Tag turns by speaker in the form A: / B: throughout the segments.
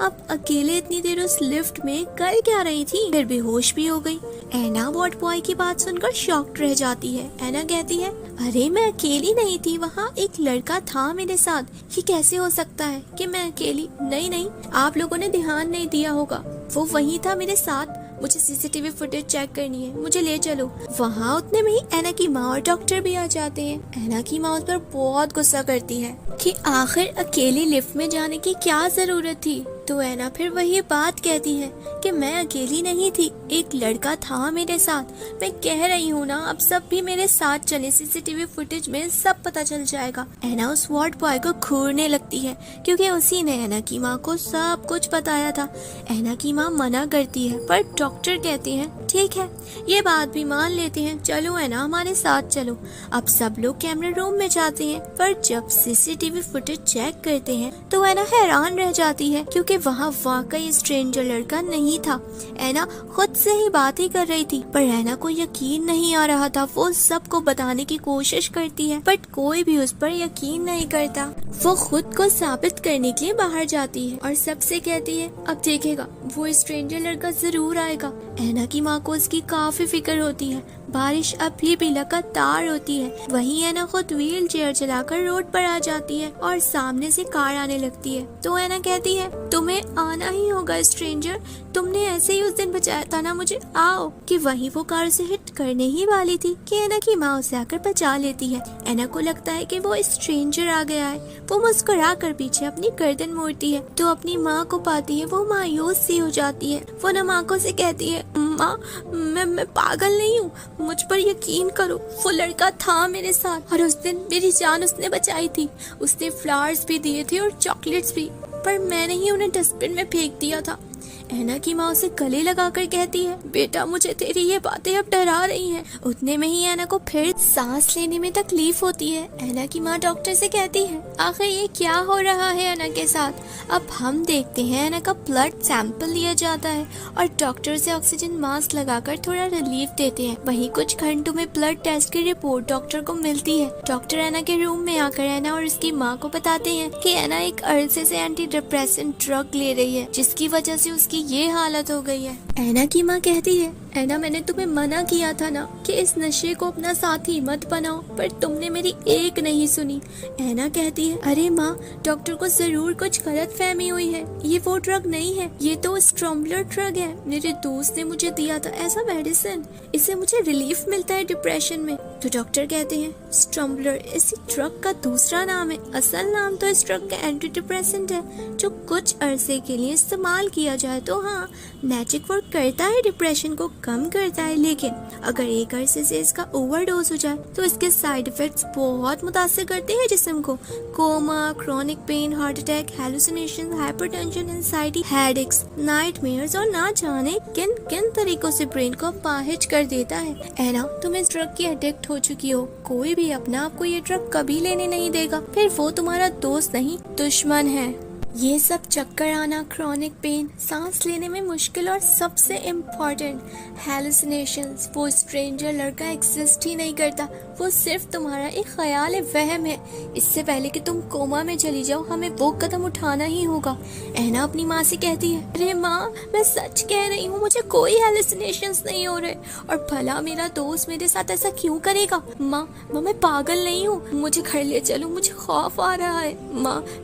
A: अब अकेले इतनी देर उस लिफ्ट में कर क्या रही थी? फिर बेहोश भी हो गई। एना वार्ड बॉय की बात सुनकर शॉक्ड रह जाती है। एना कहती है, अरे मैं अकेली नहीं थी, वहाँ एक लड़का था मेरे साथ। ये कैसे हो सकता है कि मैं अकेली? नहीं, आप लोगों ने ध्यान नहीं दिया होगा, वो वही था मेरे साथ। मुझे सीसीटीवी फुटेज चेक करनी है, मुझे ले चलो। वहाँ उतने में ही एना की माँ और डॉक्टर भी आ जाते हैं। एना की माँ उस पर बहुत गुस्सा करती है कि आखिर अकेली लिफ्ट में जाने की क्या जरूरत थी। तो एना फिर वही बात कहती है कि मैं अकेली नहीं थी, एक लड़का था मेरे साथ। मैं कह रही हूँ ना, अब सब भी मेरे साथ चले, सीसीटीवी फुटेज में सब पता चल जाएगा। एना उस वार्ड बॉय को घूरने लगती है क्योंकि उसी ने एना की माँ को सब कुछ बताया था। एना की माँ मना करती है पर डॉक्टर कहती है, ठीक है, ये बात भी मान लेते हैं, चलो एना हमारे साथ चलो। अब सब लोग कैमरा रूम में जाते हैं, पर जब सीसीटीवी फुटेज चेक करते हैं तो एना हैरान रह जाती है क्योंकि वहाँ वाकई स्ट्रेंजर लड़का नहीं था। एना खुद से ही बात ही कर रही थी, पर एना को यकीन नहीं आ रहा था। वो सबको बताने की कोशिश करती है बट कोई भी उस पर यकीन नहीं करता। वो खुद को साबित करने के लिए बाहर जाती है और सबसे कहती है, अब देखेगा वो स्ट्रेंजर लड़का जरूर आएगा। एना की माँ को उसकी काफी फिक्र होती है। बारिश अभी भी लगातार होती है। वहीं एना खुद व्हील चेयर चलाकर रोड पर आ जाती है और सामने से कार आने लगती है। तो एना कहती है, तुम्हें आना ही होगा स्ट्रेंजर, तुमने ऐसे ही उस दिन बचाया था ना मुझे, आओ। कि वहीं वो कार से हिट करने ही वाली थी कि एना की माँ उसे आकर बचा लेती है। एना को लगता है कि वो स्ट्रेंजर आ गया है। वो मुस्कुरा कर पीछे अपनी गर्दन मोड़ती है तो अपनी माँ को पाती है। वो मायूस सी हो जाती है। वो ना माँ को से कहती है, माँ मैं पागल नहीं हूँ, मुझ पर यकीन करो, वो लड़का था मेरे साथ और उस दिन मेरी जान उसने बचाई थी। उसने फ्लावर्स भी दिए थे और चॉकलेट्स भी, पर मैंने ही उन्हें डस्टबिन में फेंक दिया था। एना की माँ उसे गले लगाकर कहती है, बेटा मुझे तेरी ये बातें अब डरा रही हैं। उतने में ही एना को फिर सांस लेने में तकलीफ होती है। एना की माँ डॉक्टर से कहती है, आखिर ये क्या हो रहा है एना के साथ? अब हम देखते हैं। एना का ब्लड सैंपल लिया जाता है और डॉक्टर से ऑक्सीजन मास्क लगाकर थोड़ा रिलीफ देते हैं। वहीं कुछ घंटों में ब्लड टेस्ट की रिपोर्ट डॉक्टर को मिलती है। डॉक्टर एना के रूम में आकर एना और उसकी माँ को बताते हैं कि एना एक अरसे से एंटी डिप्रेसेंट ड्रग ले रही है, जिसकी वजह से उसकी ये हालत हो गई है। एना की माँ कहती है, एना मैंने तुम्हें मना किया था ना कि इस नशे को अपना साथी मत बनाओ, पर तुमने मेरी एक नहीं सुनी। एना कहती है, अरे माँ, डॉक्टर को जरूर कुछ गलत फहमी हुई है, ये वो ड्रग नहीं है, ये तो स्ट्रॉम्बलर ड्रग है, मेरे दोस्त ने मुझे दिया था ऐसा मेडिसिन, इससे मुझे रिलीफ मिलता है डिप्रेशन में। तो डॉक्टर कहते हैं, स्ट्रॉम्बलर इसी ड्रग का दूसरा नाम है, असल नाम तो इस ड्रग का एंटी डिप्रेसेंट है, जो कुछ अरसे के लिए इस्तेमाल किया जाए तो हाँ मैजिक वर्क करता है, डिप्रेशन को कम करता है, लेकिन अगर एक अरसे से इसका ओवरडोज हो जाए तो इसके साइड इफेक्ट्स बहुत मुतासिर करते हैं जिस्म को। Coma, chronic pain, heart attack, hallucination, hypertension, anxiety, headaches, nightmares और ना जाने किन किन तरीकों से ब्रेन को अपाहिज कर देता है। एना, तुम इस ड्रग की एडिक्ट हो चुकी हो। कोई भी अपना आपको ये ड्रग कभी लेने नहीं देगा, फिर वो तुम्हारा दोस्त नहीं दुश्मन है। ये सब चक्कर आना, क्रोनिक पेन, सांस लेने में मुश्किल और सबसे इम्पोर्टेंट हेलुसिनेशंस, वो स्ट्रेंजर लड़का एग्जिस्ट ही नहीं करता, वो सिर्फ तुम्हारा एक ख्याल है, वहम है। इससे पहले कि तुम कोमा में चली जाओ हमें वो कदम उठाना ही होगा। एना अपनी माँ से कहती है, अरे माँ मैं सच कह रही हूँ, मुझे कोई हेलुसिनेशंस नहीं हो रहे, और भला मेरा दोस्त मेरे साथ ऐसा क्यों करेगा? माँ मैं पागल नहीं हूँ, मुझे घर ले चलो, मुझे खौफ आ रहा है।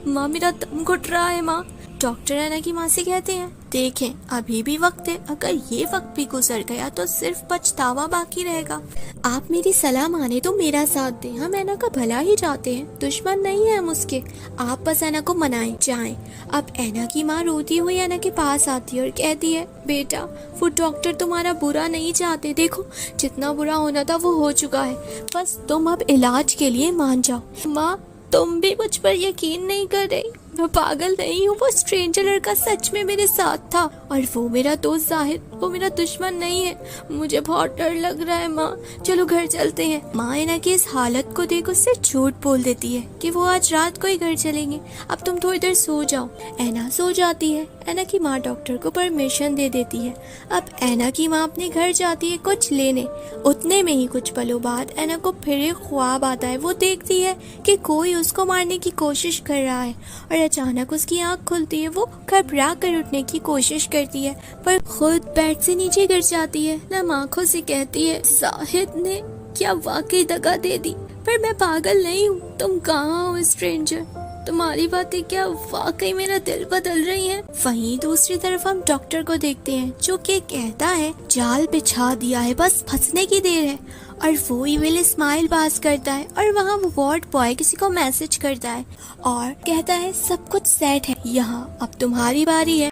A: माँ मेरा दम घुट रहा है। माँ, डॉक्टर एना की माँ से कहते हैं, देखें अभी भी वक्त है, अगर ये वक्त भी गुजर गया तो सिर्फ पछतावा बाकी रहेगा। आप मेरी सलाह माने तो मेरा साथ दें, हम एना का भला ही चाहते हैं, दुश्मन नहीं है हम उसके, आप बस एना को मनाएं जाएं। अब एना की माँ रोती हुई एना के पास आती है और कहती है, बेटा वो डॉक्टर तुम्हारा बुरा नहीं चाहते, देखो जितना बुरा होना था वो हो चुका है, बस तुम अब इलाज के लिए मान जाओ। माँ तुम भी मुझ पर यकीन नहीं कर रही, मैं पागल नहीं हूँ, वो स्ट्रेंजर लड़का सच में मेरे साथ था और वो मेरा दोस्त जाहिर, वो मेरा दुश्मन नहीं है, मुझे बहुत डर लग रहा है। माँ चलो घर चलते हैं। माँ एना की इस हालत को देख उससे झूठ बोल देती है कि वो आज रात को ही घर चलेंगे, अब तुम थोड़ी देर सो जाओ। एना सो जाती है। एना की माँ डॉक्टर को परमिशन दे देती है। अब एना की माँ अपने घर जाती है कुछ लेने। उतने में ही कुछ पलों बाद एना को फिर एक ख्वाब आता है। वो देखती है कि कोई उसको मारने की कोशिश कर रहा है और अचानक उसकी आंख खुलती है। वो घबरा कर उठने की कोशिश करती है पर खुद बेड से नीचे गिर जाती है। नम आंखों से कहती है, जाहिद ने क्या वाकई दगा दे दी? पर मैं पागल नहीं हूँ। तुम कहाँ हो स्ट्रेंजर? तुम्हारी बातें क्या वाकई मेरा दिल बदल रही हैं? वहीं दूसरी तरफ हम डॉक्टर को देखते हैं जो कि कहता है जाल बिछा दिया है, बस फंसने की देर है। और वो इविल स्माइल पास करता है और वहाँ वो वार्ड बॉय किसी को मैसेज करता है और कहता है सब कुछ सेट है, यहाँ अब तुम्हारी बारी है।